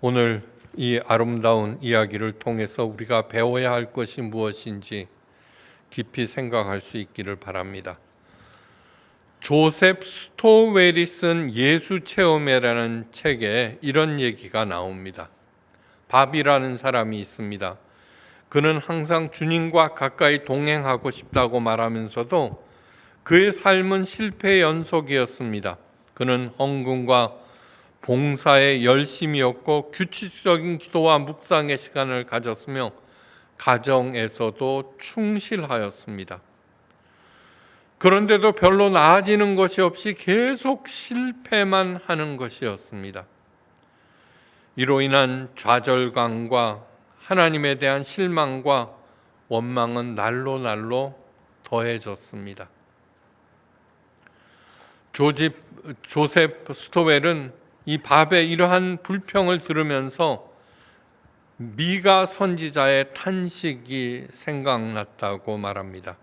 오늘 이 아름다운 이야기를 통해서 우리가 배워야 할 것이 무엇인지 깊이 생각할 수 있기를 바랍니다. 조셉 스토웰이 쓴 예수 체험회라는 책에 이런 얘기가 나옵니다. 밥이라는 사람이 있습니다. 그는 항상 주님과 가까이 동행하고 싶다고 말하면서도 그의 삶은 실패의 연속이었습니다. 그는 헌금과 봉사에 열심이었고 규칙적인 기도와 묵상의 시간을 가졌으며 가정에서도 충실하였습니다. 그런데도 별로 나아지는 것이 없이 계속 실패만 하는 것이었습니다. 이로 인한 좌절감과 하나님에 대한 실망과 원망은 날로 날로 더해졌습니다. 조셉 스토웰은 이 밥의 이러한 불평을 들으면서 미가 선지자의 탄식이 생각났다고 말합니다.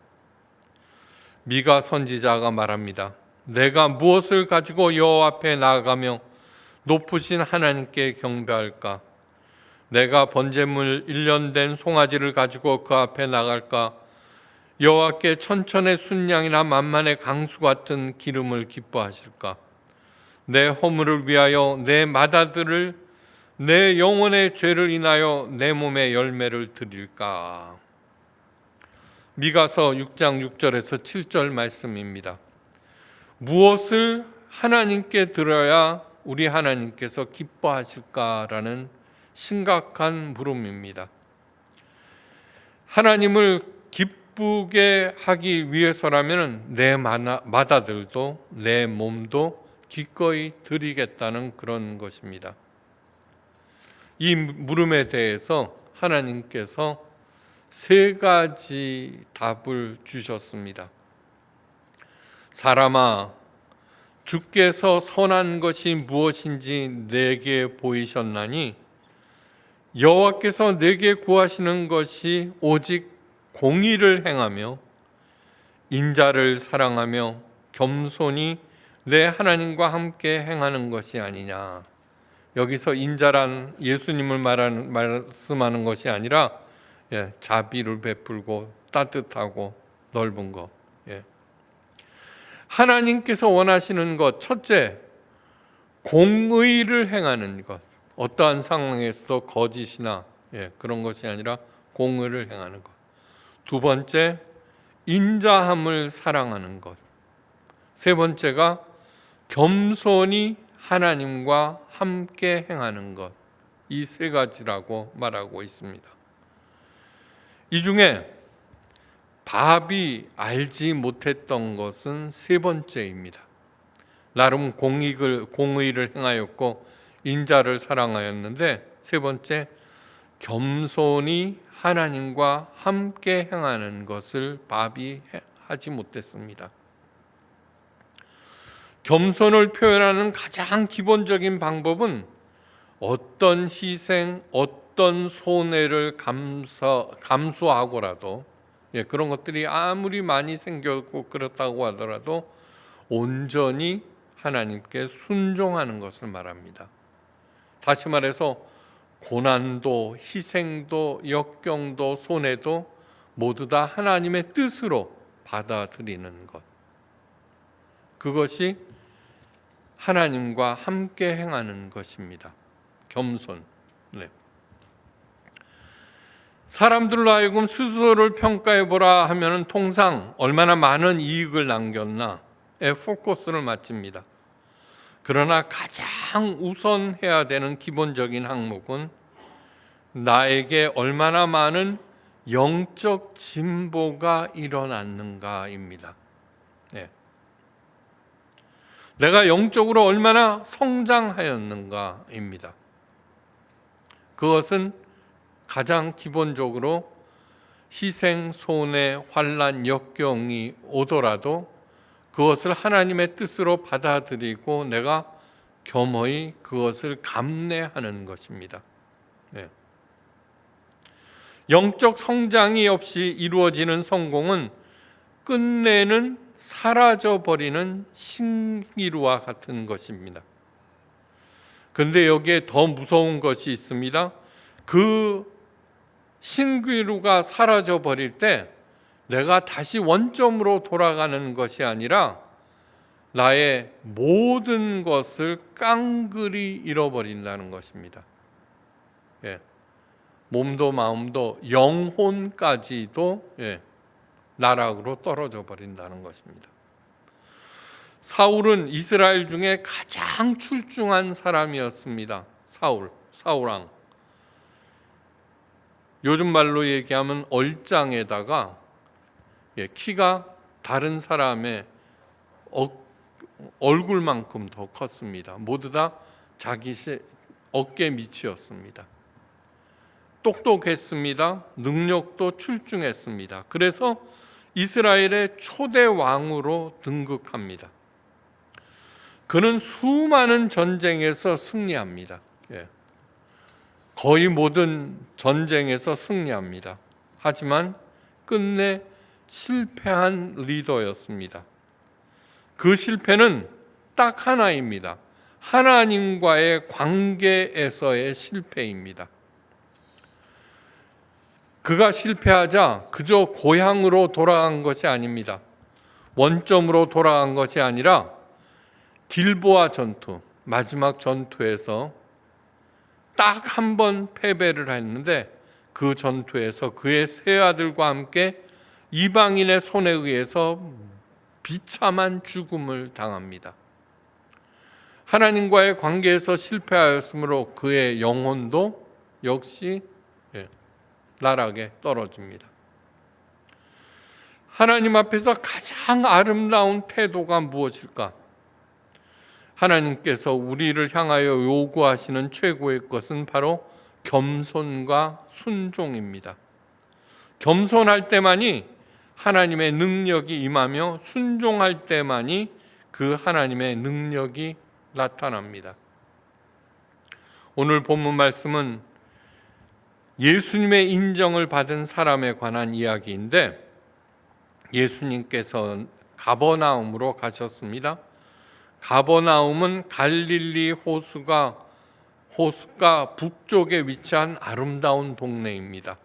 미가 선지자가 말합니다. 내가 무엇을 가지고 여호와 앞에 나아가며 높으신 하나님께 경배할까? 내가 번제물 1년 된 송아지를 가지고 그 앞에 나갈까? 여호와께 천천의 순양이나 만만의 강수 같은 기름을 기뻐하실까? 내 허물을 위하여 내 맏아들을 내 영혼의 죄를 인하여 내 몸의 열매를 드릴까? 미가서 6장 6절에서 7절 말씀입니다. 무엇을 하나님께 드려야 우리 하나님께서 기뻐하실까라는 심각한 물음입니다. 하나님을 기쁘게 하기 위해서라면 내 맏아들도 내 몸도 기꺼이 드리겠다는 그런 것입니다. 이 물음에 대해서 하나님께서 세 가지 답을 주셨습니다. 사람아, 주께서 선한 것이 무엇인지 내게 보이셨나니 여호와께서 내게 구하시는 것이 오직 공의를 행하며 인자를 사랑하며 겸손히 내 하나님과 함께 행하는 것이 아니냐. 여기서 인자란 예수님을 말씀하는 것이 아니라 자비를 베풀고 따뜻하고 넓은 것. 하나님께서 원하시는 것, 첫째, 공의를 행하는 것. 어떠한 상황에서도 거짓이나 그런 것이 아니라 공의를 행하는 것. 두 번째, 인자함을 사랑하는 것. 세 번째가 겸손히 하나님과 함께 행하는 것. 이 세 가지라고 말하고 있습니다. 이 중에 밥이 알지 못했던 것은 세 번째입니다. 나름 공의를 행하였고 인자를 사랑하였는데, 세 번째, 겸손히 하나님과 함께 행하는 것을 밥이 하지 못했습니다. 겸손을 표현하는 가장 기본적인 방법은 어떤 희생, 어떤 손해를 감수하고라도 그런 것들이 아무리 많이 생겼고 그렇다고 하더라도 온전히 하나님께 순종하는 것을 말합니다. 다시 말해서 고난도, 희생도, 역경도, 손해도 모두 다 하나님의 뜻으로 받아들이는 것. 그것이 하나님과 함께 행하는 것입니다. 겸손. 사람들로 하여금 스스로를 평가해보라 하면 통상 얼마나 많은 이익을 남겼나에 포커스를 맞춥니다. 그러나 가장 우선해야 되는 기본적인 항목은 나에게 얼마나 많은 영적 진보가 일어났는가입니다. 내가 영적으로 얼마나 성장하였는가입니다. 그것은 가장 기본적으로 희생, 손해, 환난, 역경이 오더라도 그것을 하나님의 뜻으로 받아들이고 내가 겸허히 그것을 감내하는 것입니다. 영적 성장이 없이 이루어지는 성공은 끝내는 사라져버리는 신기루와 같은 것입니다. 근데 여기에 더 무서운 것이 있습니다. 그 신기루가 사라져 버릴 때 내가 다시 원점으로 돌아가는 것이 아니라 나의 모든 것을 깡그리 잃어버린다는 것입니다. 예. 몸도 마음도 영혼까지도 나락으로 떨어져 버린다는 것입니다. 사울은 이스라엘 중에 가장 출중한 사람이었습니다. 사울왕. 요즘 말로 얘기하면 얼짱에다가 키가 다른 사람의 얼굴만큼 더 컸습니다. 모두 다 자기 어깨 밑이었습니다. 똑똑했습니다. 능력도 출중했습니다. 그래서 이스라엘의 초대 왕으로 등극합니다. 그는 수많은 전쟁에서 승리합니다. 거의 모든 전쟁에서 승리합니다. 하지만 끝내 실패한 리더였습니다. 그 실패는 딱 하나입니다. 하나님과의 관계에서의 실패입니다. 그가 실패하자 그저 고향으로 돌아간 것이 아닙니다. 원점으로 돌아간 것이 아니라 길보아 전투, 마지막 전투에서 딱 한 번 패배를 했는데 그 전투에서 그의 세 아들과 함께 이방인의 손에 의해서 비참한 죽음을 당합니다. 하나님과의 관계에서 실패하였으므로 그의 영혼도 역시 나락에 떨어집니다. 하나님 앞에서 가장 아름다운 태도가 무엇일까? 하나님께서 우리를 향하여 요구하시는 최고의 것은 바로 겸손과 순종입니다. 겸손할 때만이 하나님의 능력이 임하며 순종할 때만이 그 하나님의 능력이 나타납니다. 오늘 본문 말씀은 예수님의 인정을 받은 사람에 관한 이야기인데 예수님께서 가버나움으로 가셨습니다. 가버나움은 갈릴리 호수가 북쪽에 위치한 아름다운 동네입니다.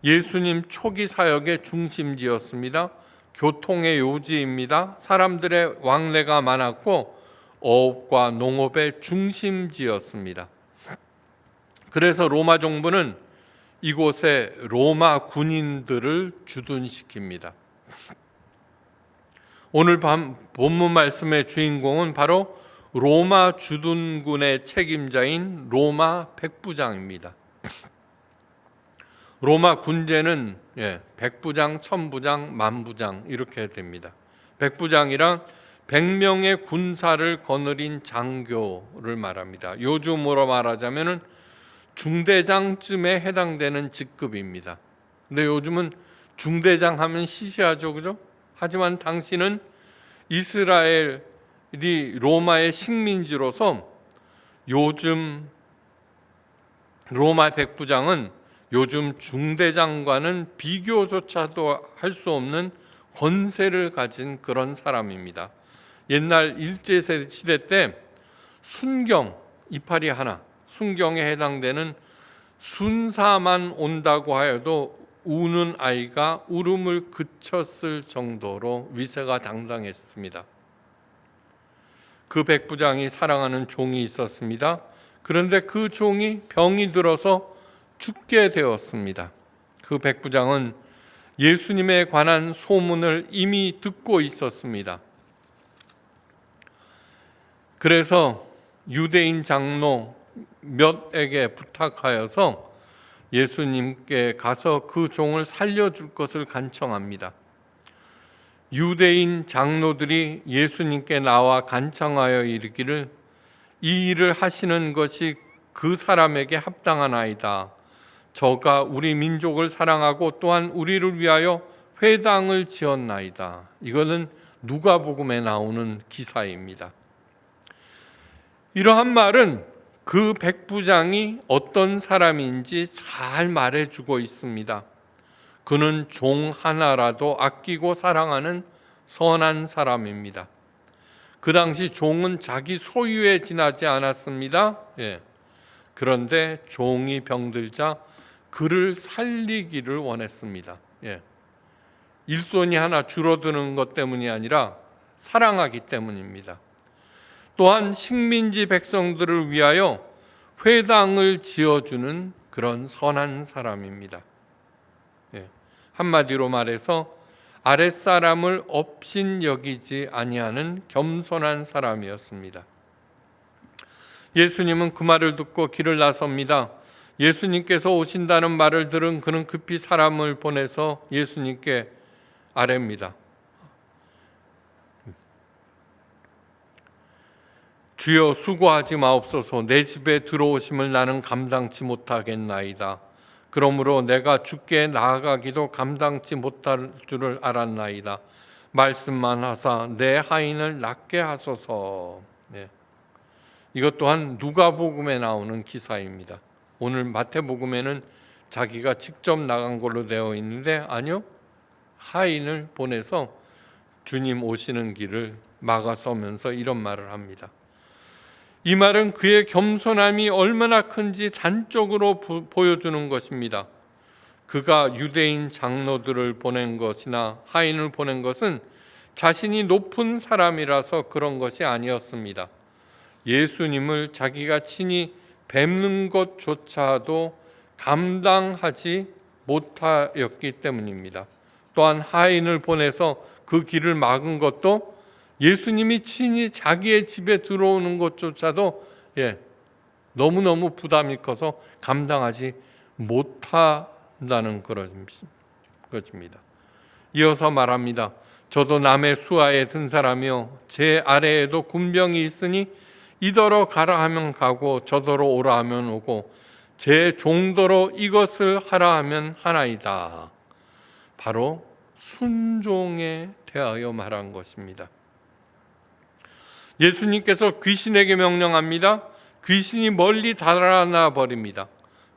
예수님 초기 사역의 중심지였습니다. 교통의 요지입니다. 사람들의 왕래가 많았고 어업과 농업의 중심지였습니다. 그래서 로마 정부는 이곳에 로마 군인들을 주둔시킵니다. 오늘 본문 말씀의 주인공은 바로 로마 주둔군의 책임자인 로마 백부장입니다. 로마 군제는 백부장, 천부장, 만부장 이렇게 됩니다. 백부장이란 100명의 군사를 거느린 장교를 말합니다. 요즘으로 말하자면 중대장쯤에 해당되는 직급입니다. 근데 요즘은 중대장 하면 시시하죠, 그죠? 하지만 당시는 이스라엘이 로마의 식민지로서 요즘 로마 백부장은 요즘 중대장과는 비교조차도 할 수 없는 권세를 가진 그런 사람입니다. 옛날 일제시대 때 순경, 이파리 하나, 순경에 해당되는 순사만 온다고 하여도 우는 아이가 울음을 그쳤을 정도로 위세가 당당했습니다. 그 백부장이 사랑하는 종이 있었습니다. 그런데 그 종이 병이 들어서 죽게 되었습니다. 그 백부장은 예수님에 관한 소문을 이미 듣고 있었습니다. 그래서 유대인 장로 몇에게 부탁하여서 예수님께 가서 그 종을 살려줄 것을 간청합니다. 유대인 장로들이 예수님께 나와 간청하여 이르기를 이 일을 하시는 것이 그 사람에게 합당하나이다. 저가 우리 민족을 사랑하고 또한 우리를 위하여 회당을 지었나이다. 이거는 누가복음에 나오는 기사입니다. 이러한 말은 그 백부장이 어떤 사람인지 잘 말해주고 있습니다. 그는 종 하나라도 아끼고 사랑하는 선한 사람입니다. 그 당시 종은 자기 소유에 지나지 않았습니다. 예. 그런데 종이 병들자 그를 살리기를 원했습니다. 예. 일손이 하나 줄어드는 것 때문이 아니라 사랑하기 때문입니다. 또한 식민지 백성들을 위하여 회당을 지어주는 그런 선한 사람입니다. 예. 한마디로 말해서 아랫사람을 업신 여기지 아니하는 겸손한 사람이었습니다. 예수님은 그 말을 듣고 길을 나섭니다. 예수님께서 오신다는 말을 들은 그는 급히 사람을 보내서 예수님께 아뢰입니다. 주여, 수고하지 마옵소서. 내 집에 들어오심을 나는 감당치 못하겠나이다. 그러므로 내가 주께 나아가기도 감당치 못할 줄을 알았나이다. 말씀만 하사 내 하인을 낫게 하소서. 네. 이것 또한 누가복음에 나오는 기사입니다. 오늘 마태복음에는 자기가 직접 나간 걸로 되어 있는데 아니요, 하인을 보내서 주님 오시는 길을 막아서면서 이런 말을 합니다. 이 말은 그의 겸손함이 얼마나 큰지 단적으로 보여주는 것입니다. 그가 유대인 장로들을 보낸 것이나 하인을 보낸 것은 자신이 높은 사람이라서 그런 것이 아니었습니다. 예수님을 자기가 친히 뵙는 것조차도 감당하지 못하였기 때문입니다. 또한 하인을 보내서 그 길을 막은 것도 예수님이 친히 자기의 집에 들어오는 것조차도 너무너무 부담이 커서 감당하지 못한다는 것입니다. 이어서 말합니다. 저도 남의 수하에 든 사람이요 제 아래에도 군병이 있으니 이더러 가라 하면 가고 저더러 오라 하면 오고 제 종더러 이것을 하라 하면 하나이다. 바로 순종에 대하여 말한 것입니다. 예수님께서 귀신에게 명령합니다. 귀신이 멀리 달아나 버립니다.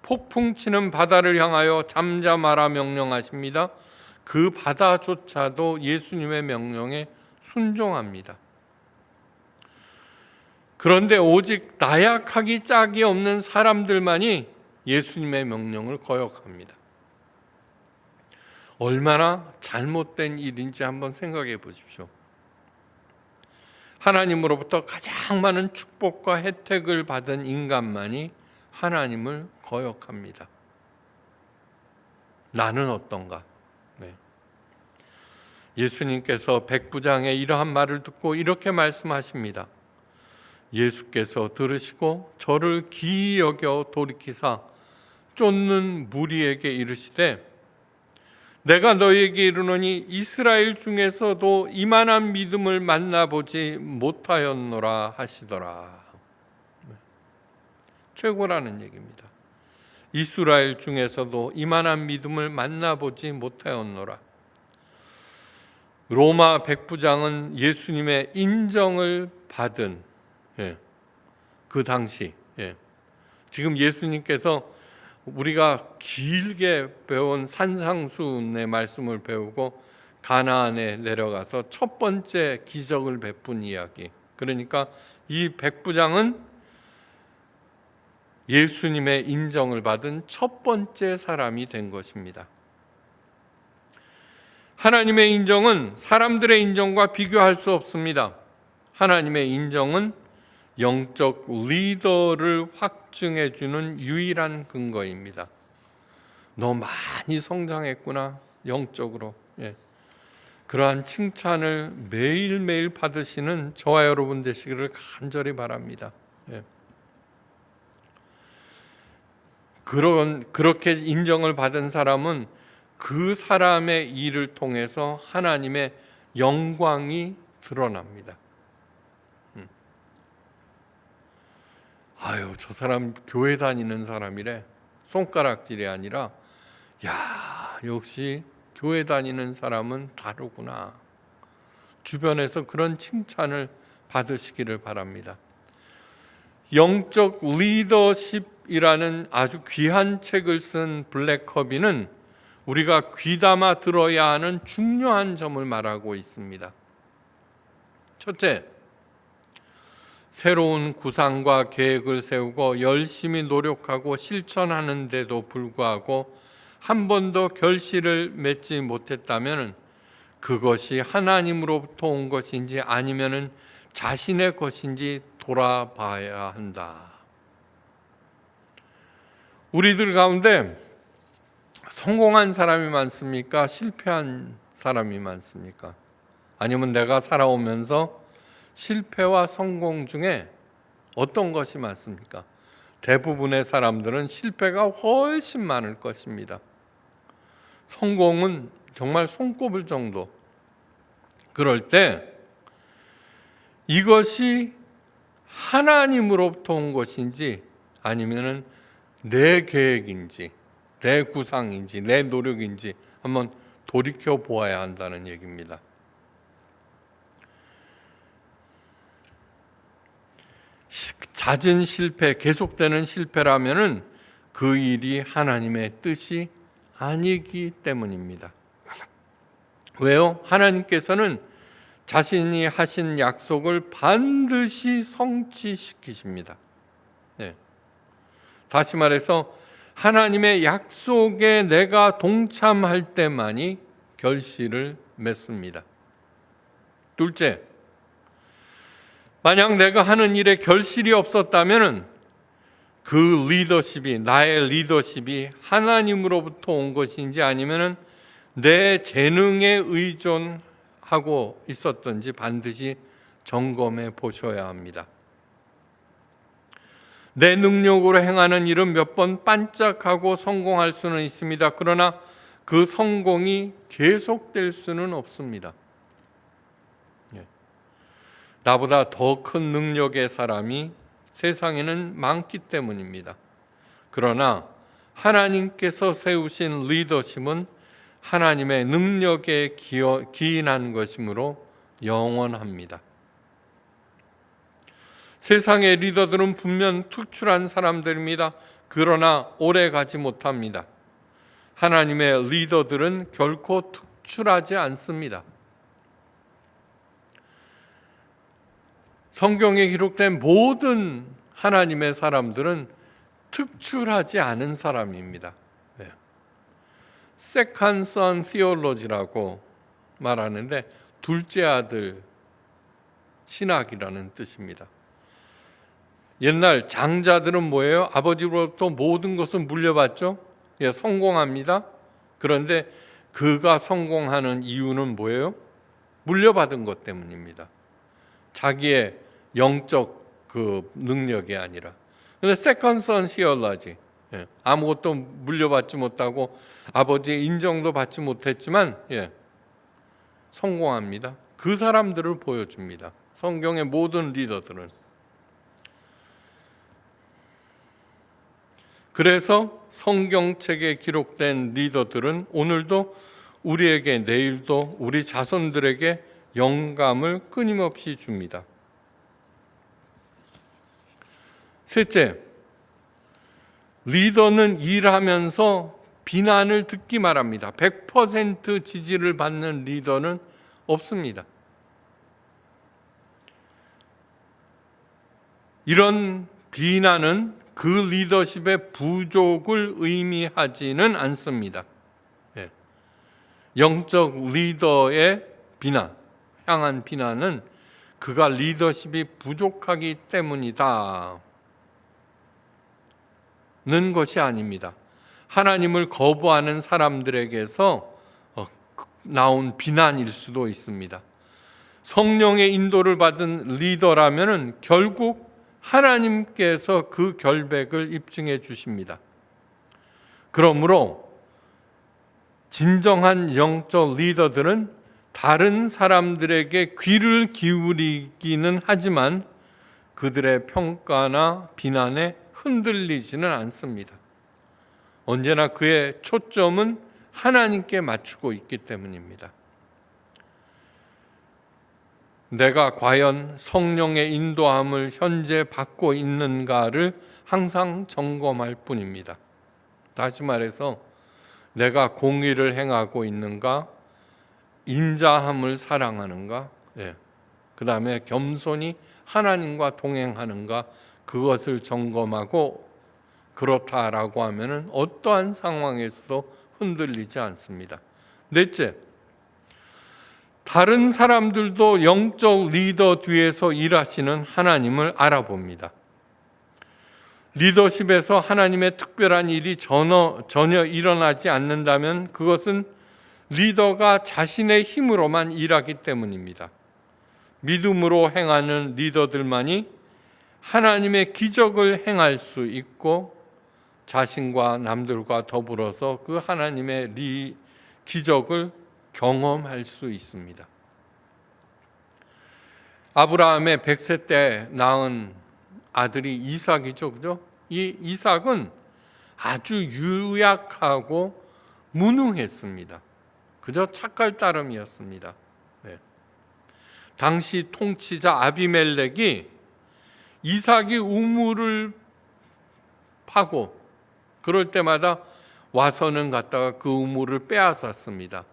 폭풍치는 바다를 향하여 잠잠하라 명령하십니다. 그 바다조차도 예수님의 명령에 순종합니다. 그런데 오직 나약하기 짝이 없는 사람들만이 예수님의 명령을 거역합니다. 얼마나 잘못된 일인지 한번 생각해 보십시오. 하나님으로부터 가장 많은 축복과 혜택을 받은 인간만이 하나님을 거역합니다. 나는 어떤가? 예수님께서 백부장의 이러한 말을 듣고 이렇게 말씀하십니다. 예수께서 들으시고 저를 기이 여겨 돌이키사 쫓는 무리에게 이르시되 내가 너희에게 이르노니 이스라엘 중에서도 이만한 믿음을 만나보지 못하였노라 하시더라. 최고라는 얘기입니다. 이스라엘 중에서도 이만한 믿음을 만나보지 못하였노라. 로마 백부장은 예수님의 인정을 받은 그 당시 지금 예수님께서 우리가 길게 배운 산상수훈의 말씀을 배우고 가나안에 내려가서 첫 번째 기적을 베푼 이야기. 그러니까 이 백부장은 예수님의 인정을 받은 첫 번째 사람이 된 것입니다. 하나님의 인정은 사람들의 인정과 비교할 수 없습니다. 하나님의 인정은 영적 리더를 확증해 주는 유일한 근거입니다. 너 많이 성장했구나, 영적으로. 그러한 칭찬을 매일매일 받으시는 저와 여러분 되시기를 간절히 바랍니다. 그렇게 인정을 받은 사람은 그 사람의 일을 통해서 하나님의 영광이 드러납니다. 아유, 저 사람 교회 다니는 사람이래. 손가락질이 아니라 야, 역시 교회 다니는 사람은 다르구나. 주변에서 그런 칭찬을 받으시기를 바랍니다. 영적 리더십이라는 아주 귀한 책을 쓴 블랙커비는 우리가 귀담아 들어야 하는 중요한 점을 말하고 있습니다. 첫째, 새로운 구상과 계획을 세우고 열심히 노력하고 실천하는데도 불구하고 한 번도 결실을 맺지 못했다면 그것이 하나님으로부터 온 것인지 아니면 자신의 것인지 돌아봐야 한다. 우리들 가운데 성공한 사람이 많습니까? 실패한 사람이 많습니까? 아니면 내가 살아오면서 실패와 성공 중에 어떤 것이 많습니까? 대부분의 사람들은 실패가 훨씬 많을 것입니다. 성공은 정말 손꼽을 정도. 그럴 때 이것이 하나님으로부터 온 것인지 아니면 내 계획인지 내 구상인지 내 노력인지 한번 돌이켜 보아야 한다는 얘기입니다. 잦은 실패, 계속되는 실패라면은 그 일이 하나님의 뜻이 아니기 때문입니다. 왜요? 하나님께서는 자신이 하신 약속을 반드시 성취시키십니다. 네. 다시 말해서 하나님의 약속에 내가 동참할 때만이 결실을 맺습니다. 둘째, 만약 내가 하는 일에 결실이 없었다면 그 리더십이, 나의 리더십이 하나님으로부터 온 것인지 아니면 내 재능에 의존하고 있었던지 반드시 점검해 보셔야 합니다. 내 능력으로 행하는 일은 몇 번 반짝하고 성공할 수는 있습니다. 그러나 그 성공이 계속될 수는 없습니다. 나보다 더 큰 능력의 사람이 세상에는 많기 때문입니다. 그러나 하나님께서 세우신 리더십은 하나님의 능력에 기인한 것이므로 영원합니다. 세상의 리더들은 분명 특출한 사람들입니다. 그러나 오래 가지 못합니다. 하나님의 리더들은 결코 특출하지 않습니다. 성경에 기록된 모든 하나님의 사람들은 특출하지 않은 사람입니다. Second son theology라고 말하는데 둘째 아들 신학이라는 뜻입니다. 옛날 장자들은 뭐예요? 아버지로부터 모든 것을 물려받죠. 성공합니다. 그런데 그가 성공하는 이유는 뭐예요? 물려받은 것 때문입니다. 자기의 영적 그 능력이 아니라. 그런데 세컨드 선 히얼라지, 아무것도 물려받지 못하고 아버지의 인정도 받지 못했지만 성공합니다. 그 사람들을 보여줍니다. 성경의 모든 리더들은. 그래서 성경책에 기록된 리더들은 오늘도 우리에게, 내일도 우리 자손들에게 영감을 끊임없이 줍니다. 셋째, 리더는 일하면서 비난을 듣기만 합니다. 100% 지지를 받는 리더는 없습니다. 이런 비난은 그 리더십의 부족을 의미하지는 않습니다. 영적 리더의 비난, 향한 비난은 그가 리더십이 부족하기 때문이다 는 것이 아닙니다. 하나님을 거부하는 사람들에게서 나온 비난일 수도 있습니다. 성령의 인도를 받은 리더라면 결국 하나님께서 그 결백을 입증해 주십니다. 그러므로 진정한 영적 리더들은 다른 사람들에게 귀를 기울이기는 하지만 그들의 평가나 비난에 흔들리지는 않습니다. 언제나 그의 초점은 하나님께 맞추고 있기 때문입니다. 내가 과연 성령의 인도함을 현재 받고 있는가를 항상 점검할 뿐입니다. 다시 말해서 내가 공의를 행하고 있는가, 인자함을 사랑하는가, 그 다음에 겸손히 하나님과 동행하는가, 그것을 점검하고 그렇다라고 하면은 어떠한 상황에서도 흔들리지 않습니다. 넷째, 다른 사람들도 영적 리더 뒤에서 일하시는 하나님을 알아봅니다. 리더십에서 하나님의 특별한 일이 전혀 일어나지 않는다면 그것은 리더가 자신의 힘으로만 일하기 때문입니다. 믿음으로 행하는 리더들만이 하나님의 기적을 행할 수 있고 자신과 남들과 더불어서 그 하나님의 기적을 경험할 수 있습니다. 아브라함의 100세 때 낳은 아들이 이삭이죠, 그죠? 이 이삭은 아주 유약하고 무능했습니다. 그저 착할 따름이었습니다. 네. 당시 통치자 아비멜렉이 이삭이 우물을 파고 그럴 때마다 와서는 갔다가 그 우물을 빼앗았습니다.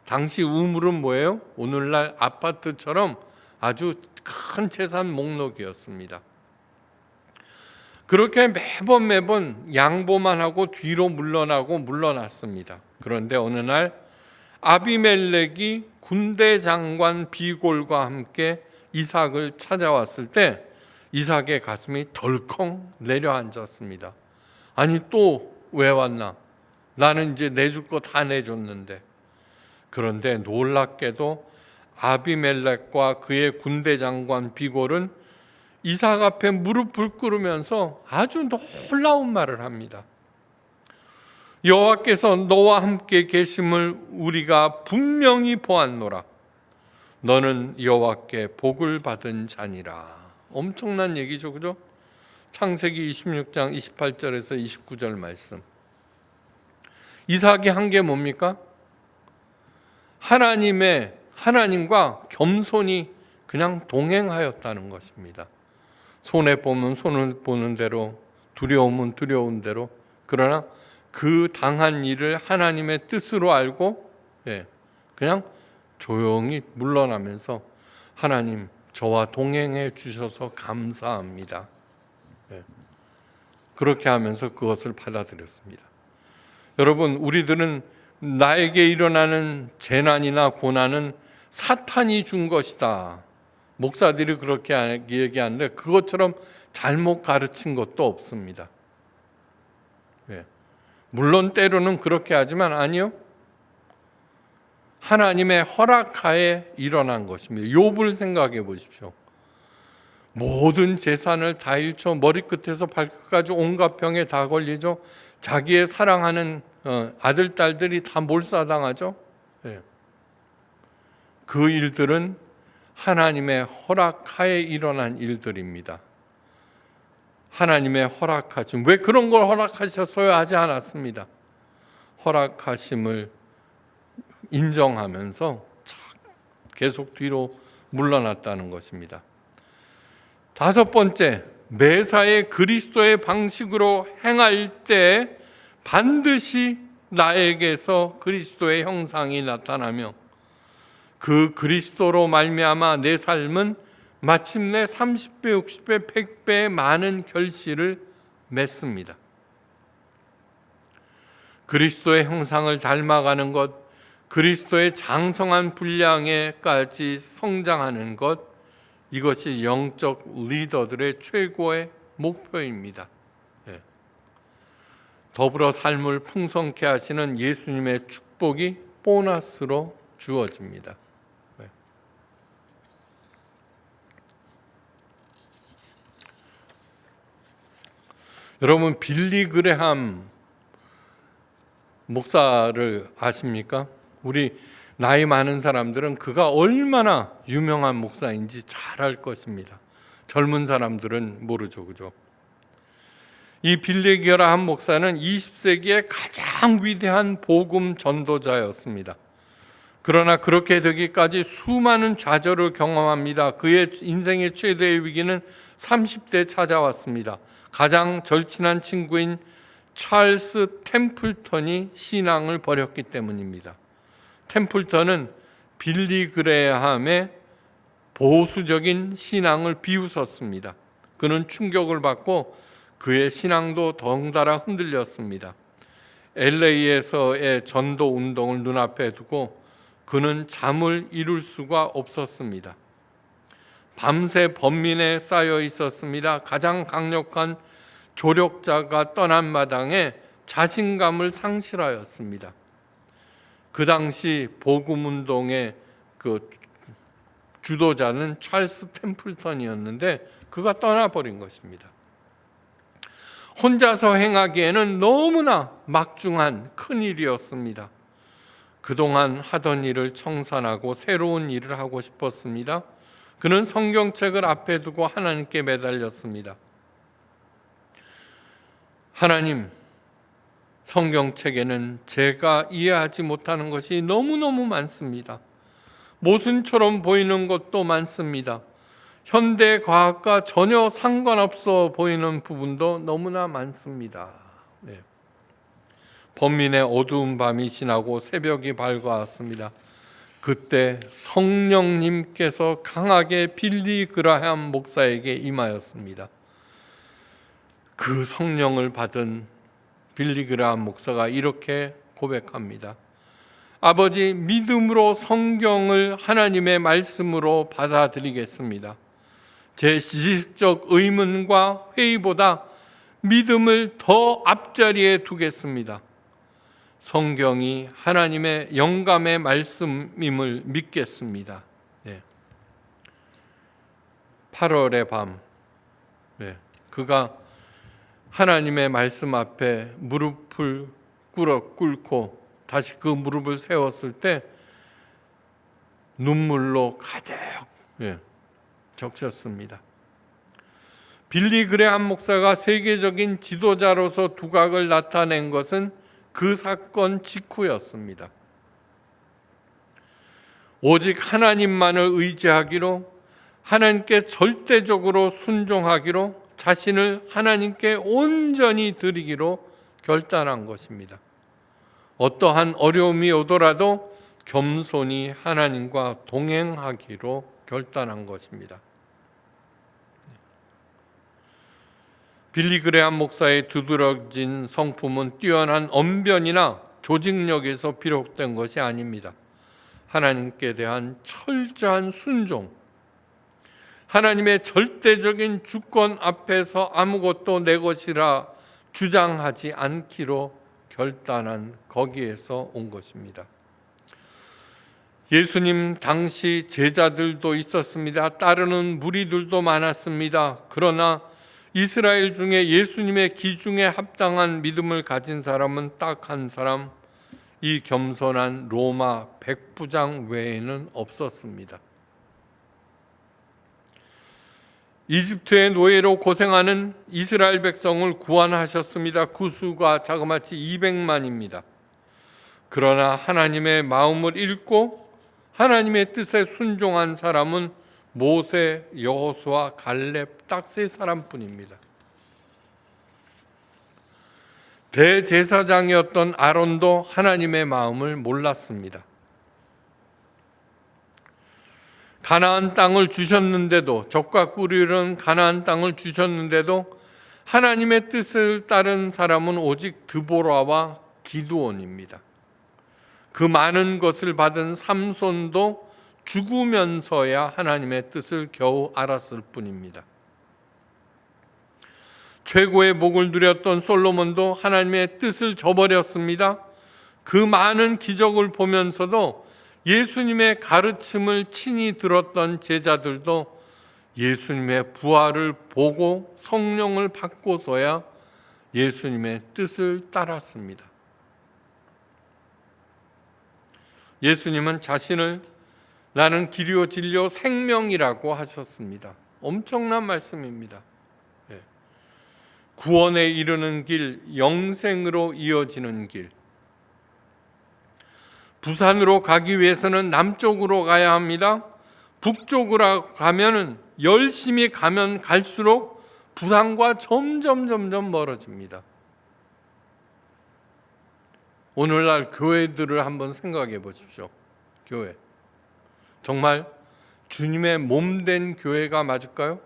당시 우물은 뭐예요? 오늘날 아파트처럼 아주 큰 재산 목록이었습니다. 그렇게 매번 양보만 하고 뒤로 물러났습니다. 그런데 어느 날 아비멜렉이 군대 장관 비골과 함께 이삭을 찾아왔을 때 이삭의 가슴이 덜컹 내려앉았습니다. 아니 또 왜 왔나? 나는 이제 내줄 거 다 내줬는데. 그런데 놀랍게도 아비멜렉과 그의 군대 장관 비골은 이삭 앞에 무릎을 꿇으면서 아주 놀라운 말을 합니다. 여호와께서 너와 함께 계심을 우리가 분명히 보았노라. 너는 여호와께 복을 받은 자니라. 엄청난 얘기죠, 그죠? 창세기 26장 28절에서 29절 말씀. 이삭이 한 게 뭡니까? 하나님과 겸손히 그냥 동행하였다는 것입니다. 손해보면 손을 보는 대로, 두려움은 두려운 대로. 그러나 그 당한 일을 하나님의 뜻으로 알고 그냥 조용히 물러나면서 하나님 저와 동행해 주셔서 감사합니다. 그렇게 하면서 그것을 받아들였습니다. 여러분, 우리들은 나에게 일어나는 재난이나 고난은 사탄이 준 것이다. 목사들이 그렇게 얘기하는데 그것처럼 잘못 가르친 것도 없습니다. 물론 때로는 그렇게 하지만 아니요. 하나님의 허락하에 일어난 것입니다. 욥을 생각해 보십시오. 모든 재산을 다 잃죠. 머리끝에서 발끝까지 온갖 병에 다 걸리죠. 자기의 사랑하는 아들, 딸들이 다 몰사당하죠. 그 일들은 하나님의 허락하에 일어난 일들입니다. 하나님의 허락하심. 왜 그런 걸 허락하셨어요? 하지 않았습니다. 허락하심을 인정하면서 계속 뒤로 물러났다는 것입니다. 다섯 번째, 매사에 그리스도의 방식으로 행할 때 반드시 나에게서 그리스도의 형상이 나타나며 그 그리스도로 말미암아 내 삶은 마침내 30배, 60배, 100배의 많은 결실을 맺습니다. 그리스도의 형상을 닮아가는 것, 그리스도의 장성한 분량에까지 성장하는 것, 이것이 영적 리더들의 최고의 목표입니다. 더불어 삶을 풍성케 하시는 예수님의 축복이 보너스로 주어집니다. 여러분, 빌리 그레함 목사를 아십니까? 우리 나이 많은 사람들은 그가 얼마나 유명한 목사인지 잘 알 것입니다. 젊은 사람들은 모르죠, 그죠? 이 빌리 그레함 목사는 20세기의 가장 위대한 복음 전도자였습니다. 그러나 그렇게 되기까지 수많은 좌절을 경험합니다. 그의 인생의 최대의 위기는 30대에 찾아왔습니다. 가장 절친한 친구인 찰스 템플턴이 신앙을 버렸기 때문입니다. 템플턴은 빌리 그레함의 보수적인 신앙을 비웃었습니다. 그는 충격을 받고 그의 신앙도 덩달아 흔들렸습니다. LA에서의 전도 운동을 눈앞에 두고 그는 잠을 이룰 수가 없었습니다. 밤새 범민에 쌓여 있었습니다. 가장 강력한 조력자가 떠난 마당에 자신감을 상실하였습니다. 그 당시 복음운동의 그 주도자는 찰스 템플턴이었는데 그가 떠나버린 것입니다. 혼자서 행하기에는 너무나 막중한 큰일이었습니다. 그동안 하던 일을 청산하고 새로운 일을 하고 싶었습니다. 그는 성경책을 앞에 두고 하나님께 매달렸습니다. 하나님, 성경책에는 제가 이해하지 못하는 것이 너무너무 많습니다. 모순처럼 보이는 것도 많습니다. 현대 과학과 전혀 상관없어 보이는 부분도 너무나 많습니다. 네. 범민의 어두운 밤이 지나고 새벽이 밝아왔습니다. 그때 성령님께서 강하게 빌리 그라함 목사에게 임하였습니다. 그 성령을 받은 빌리 그라함 목사가 이렇게 고백합니다. 아버지, 믿음으로 성경을 하나님의 말씀으로 받아들이겠습니다. 제 지식적 의문과 회의보다 믿음을 더 앞자리에 두겠습니다. 성경이 하나님의 영감의 말씀임을 믿겠습니다. 네. 8월의 밤, 네. 그가 하나님의 말씀 앞에 무릎을 꿇고 다시 그 무릎을 세웠을 때 눈물로 가득 적셨습니다. 빌리 그레함 목사가 세계적인 지도자로서 두각을 나타낸 것은 그 사건 직후였습니다. 오직 하나님만을 의지하기로, 하나님께 절대적으로 순종하기로, 자신을 하나님께 온전히 드리기로 결단한 것입니다. 어떠한 어려움이 오더라도 겸손히 하나님과 동행하기로 결단한 것입니다. 빌리 그레함 목사의 두드러진 성품은 뛰어난 언변이나 조직력에서 비롯된 것이 아닙니다. 하나님께 대한 철저한 순종, 하나님의 절대적인 주권 앞에서 아무것도 내 것이라 주장하지 않기로 결단한 거기에서 온 것입니다. 예수님 당시 제자들도 있었습니다. 따르는 무리들도 많았습니다. 그러나 이스라엘 중에 예수님의 기중에 합당한 믿음을 가진 사람은 딱 한 사람, 이 겸손한 로마 백부장 외에는 없었습니다. 이집트의 노예로 고생하는 이스라엘 백성을 구원하셨습니다. 그 수가 자그마치 200만입니다. 그러나 하나님의 마음을 읽고 하나님의 뜻에 순종한 사람은 모세, 여호수아, 갈렙 딱 세 사람뿐입니다. 대제사장이었던 아론도 하나님의 마음을 몰랐습니다. 가나안 땅을 주셨는데도, 적과 꿀이는 가나안 땅을 주셨는데도 하나님의 뜻을 따른 사람은 오직 드보라와 기드온입니다. 그 많은 것을 받은 삼손도 죽으면서야 하나님의 뜻을 겨우 알았을 뿐입니다. 최고의 복을 누렸던 솔로몬도 하나님의 뜻을 저버렸습니다. 그 많은 기적을 보면서도 예수님의 가르침을 친히 들었던 제자들도 예수님의 부활을 보고 성령을 받고서야 예수님의 뜻을 따랐습니다. 예수님은 자신을 나는 길이요 진리요 생명이라고 하셨습니다. 엄청난 말씀입니다. 구원에 이르는 길, 영생으로 이어지는 길. 부산으로 가기 위해서는 남쪽으로 가야 합니다. 북쪽으로 가면은 열심히 가면 갈수록 부산과 점점 멀어집니다. 오늘날 교회들을 한번 생각해 보십시오. 교회. 정말 주님의 몸된 교회가 맞을까요?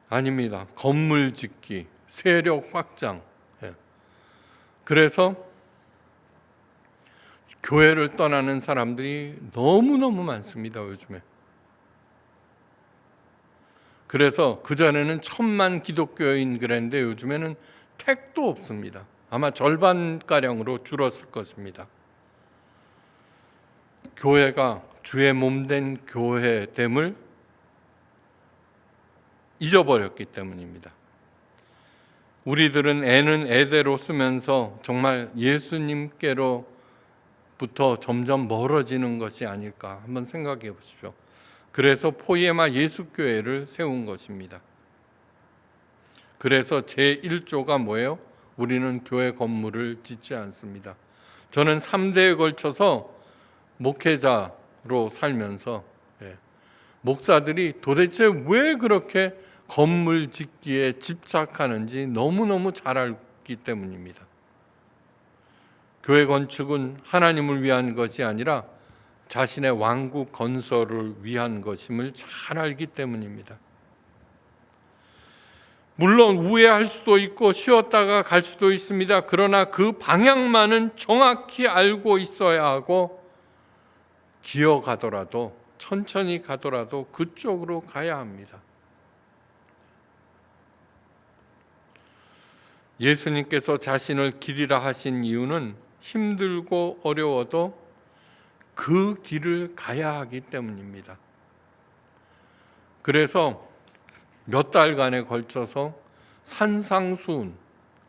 아닙니다. 건물 짓기, 세력 확장. 그래서 교회를 떠나는 사람들이 너무너무 많습니다, 요즘에. 그래서 그전에는 1000만 기독교인 그랬는데 요즘에는 택도 없습니다. 아마 절반가량으로 줄었을 것입니다. 교회가 주의 몸된 교회됨을 잊어버렸기 때문입니다. 우리들은 애는 애대로 쓰면서 정말 예수님께로부터 점점 멀어지는 것이 아닐까 한번 생각해 보십시오. 그래서 포이에마 예수교회를 세운 것입니다. 그래서 제1조가 뭐예요? 우리는 교회 건물을 짓지 않습니다. 저는 3대에 걸쳐서 목회자로 살면서 목사들이 도대체 왜 그렇게 건물 짓기에 집착하는지 너무너무 잘 알기 때문입니다. 교회 건축은 하나님을 위한 것이 아니라 자신의 왕국 건설을 위한 것임을 잘 알기 때문입니다. 물론 우회할 수도 있고 쉬었다가 갈 수도 있습니다. 그러나 그 방향만은 정확히 알고 있어야 하고 기어가더라도 천천히 가더라도 그쪽으로 가야 합니다. 예수님께서 자신을 길이라 하신 이유는 힘들고 어려워도 그 길을 가야 하기 때문입니다. 그래서 몇 달간에 걸쳐서 산상수훈,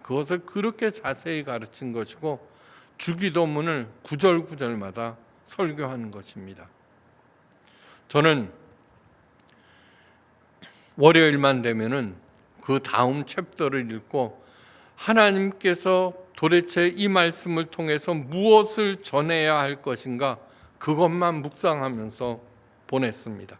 그것을 그렇게 자세히 가르친 것이고 주기도문을 구절구절마다 설교하는 것입니다. 저는 월요일만 되면은 그 다음 챕터를 읽고 하나님께서 도대체 이 말씀을 통해서 무엇을 전해야 할 것인가 그것만 묵상하면서 보냈습니다.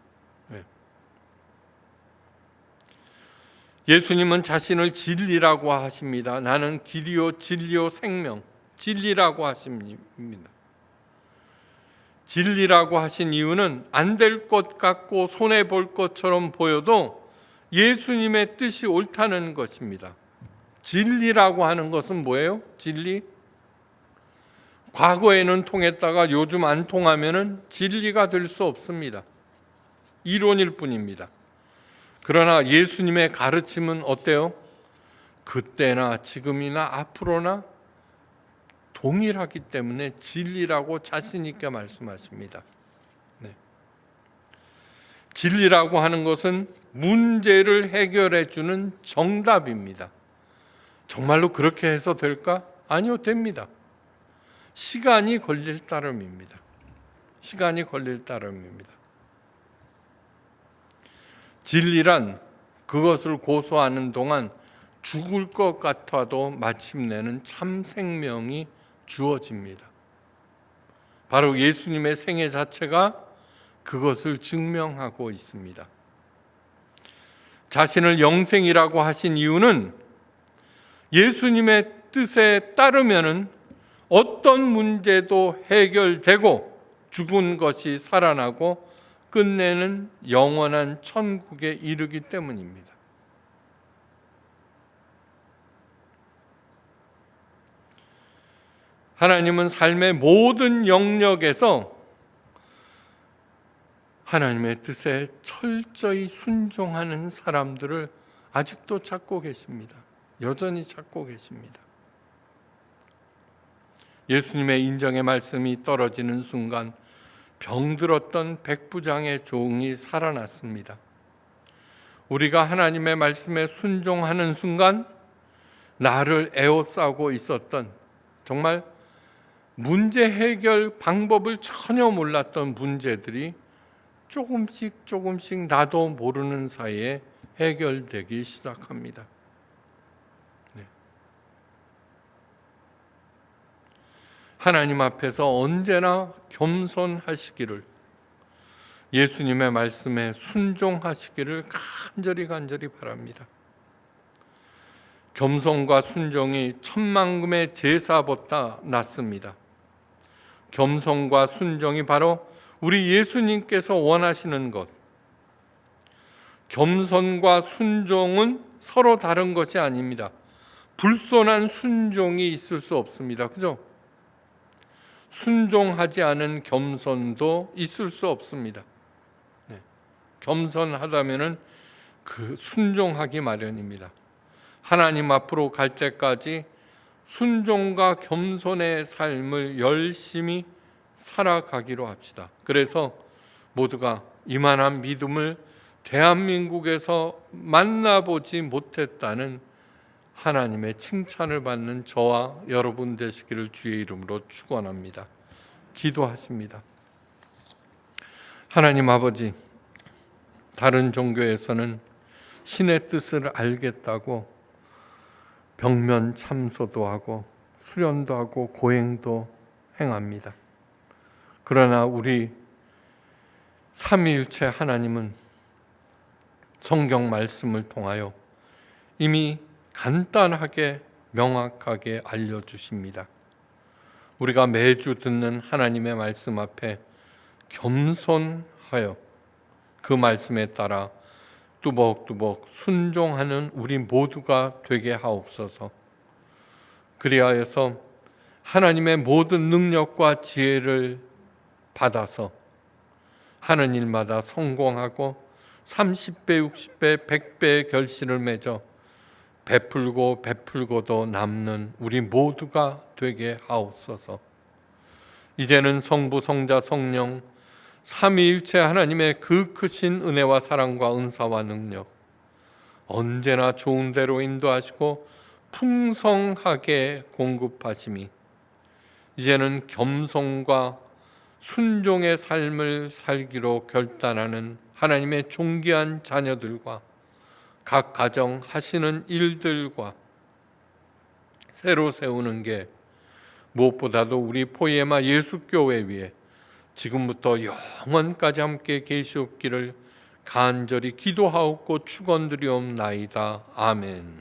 예수님은 자신을 진리라고 하십니다. 나는 길이요 진리요 생명, 진리라고 하십니다. 진리라고 하신 이유는 안 될 것 같고 손해볼 것처럼 보여도 예수님의 뜻이 옳다는 것입니다. 진리라고 하는 것은 뭐예요? 진리? 과거에는 통했다가 요즘 안 통하면은 진리가 될 수 없습니다. 이론일 뿐입니다. 그러나 예수님의 가르침은 어때요? 그때나 지금이나 앞으로나 동일하기 때문에 진리라고 자신 있게 말씀하십니다. 진리라고 하는 것은 문제를 해결해 주는 정답입니다. 정말로 그렇게 해서 될까? 아니요, 됩니다. 시간이 걸릴 따름입니다. 시간이 걸릴 따름입니다. 진리란 그것을 고소하는 동안 죽을 것 같아도 마침내는 참 생명이 주어집니다. 바로 예수님의 생애 자체가 그것을 증명하고 있습니다. 자신을 영생이라고 하신 이유는 예수님의 뜻에 따르면은 어떤 문제도 해결되고 죽은 것이 살아나고 끝내는 영원한 천국에 이르기 때문입니다. 하나님은 삶의 모든 영역에서 하나님의 뜻에 철저히 순종하는 사람들을 아직도 찾고 계십니다. 여전히 찾고 계십니다. 예수님의 인정의 말씀이 떨어지는 순간 병들었던 백부장의 종이 살아났습니다. 우리가 하나님의 말씀에 순종하는 순간 나를 에워싸고 있었던 정말 문제 해결 방법을 전혀 몰랐던 문제들이 조금씩 나도 모르는 사이에 해결되기 시작합니다. 하나님 앞에서 언제나 겸손하시기를, 예수님의 말씀에 순종하시기를 간절히 바랍니다. 겸손과 순종이 천만금의 제사보다 낫습니다. 겸손과 순종이 바로 우리 예수님께서 원하시는 것. 겸손과 순종은 서로 다른 것이 아닙니다. 불손한 순종이 있을 수 없습니다. 그죠? 순종하지 않은 겸손도 있을 수 없습니다. 겸손하다면은 그 순종하기 마련입니다. 하나님 앞으로 갈 때까지 순종과 겸손의 삶을 열심히 살아가기로 합시다. 그래서 모두가 이만한 믿음을 대한민국에서 만나보지 못했다는 하나님의 칭찬을 받는 저와 여러분 되시기를 주의 이름으로 축원합니다. 기도하십니다. 하나님 아버지, 다른 종교에서는 신의 뜻을 알겠다고 벽면 참소도 하고 수련도 하고 고행도 행합니다. 그러나 우리 삼위일체 하나님은 성경 말씀을 통하여 이미 간단하게 명확하게 알려주십니다. 우리가 매주 듣는 하나님의 말씀 앞에 겸손하여 그 말씀에 따라 뚜벅뚜벅 순종하는 우리 모두가 되게 하옵소서. 그리하여서 하나님의 모든 능력과 지혜를 받아서 하는 일마다 성공하고 30배, 60배, 100배의 결실을 맺어 베풀고 베풀고도 남는 우리 모두가 되게 하옵소서. 이제는 성부, 성자, 성령 삼위일체 하나님의 그 크신 은혜와 사랑과 은사와 능력 언제나 좋은 대로 인도하시고 풍성하게 공급하심이 이제는 겸손과 순종의 삶을 살기로 결단하는 하나님의 존귀한 자녀들과 각 가정 하시는 일들과 새로 세우는 게 무엇보다도 우리 포에마 예수교회 위에 지금부터 영원까지 함께 계시옵기를 간절히 기도하옵고 축원드리옵나이다. 아멘.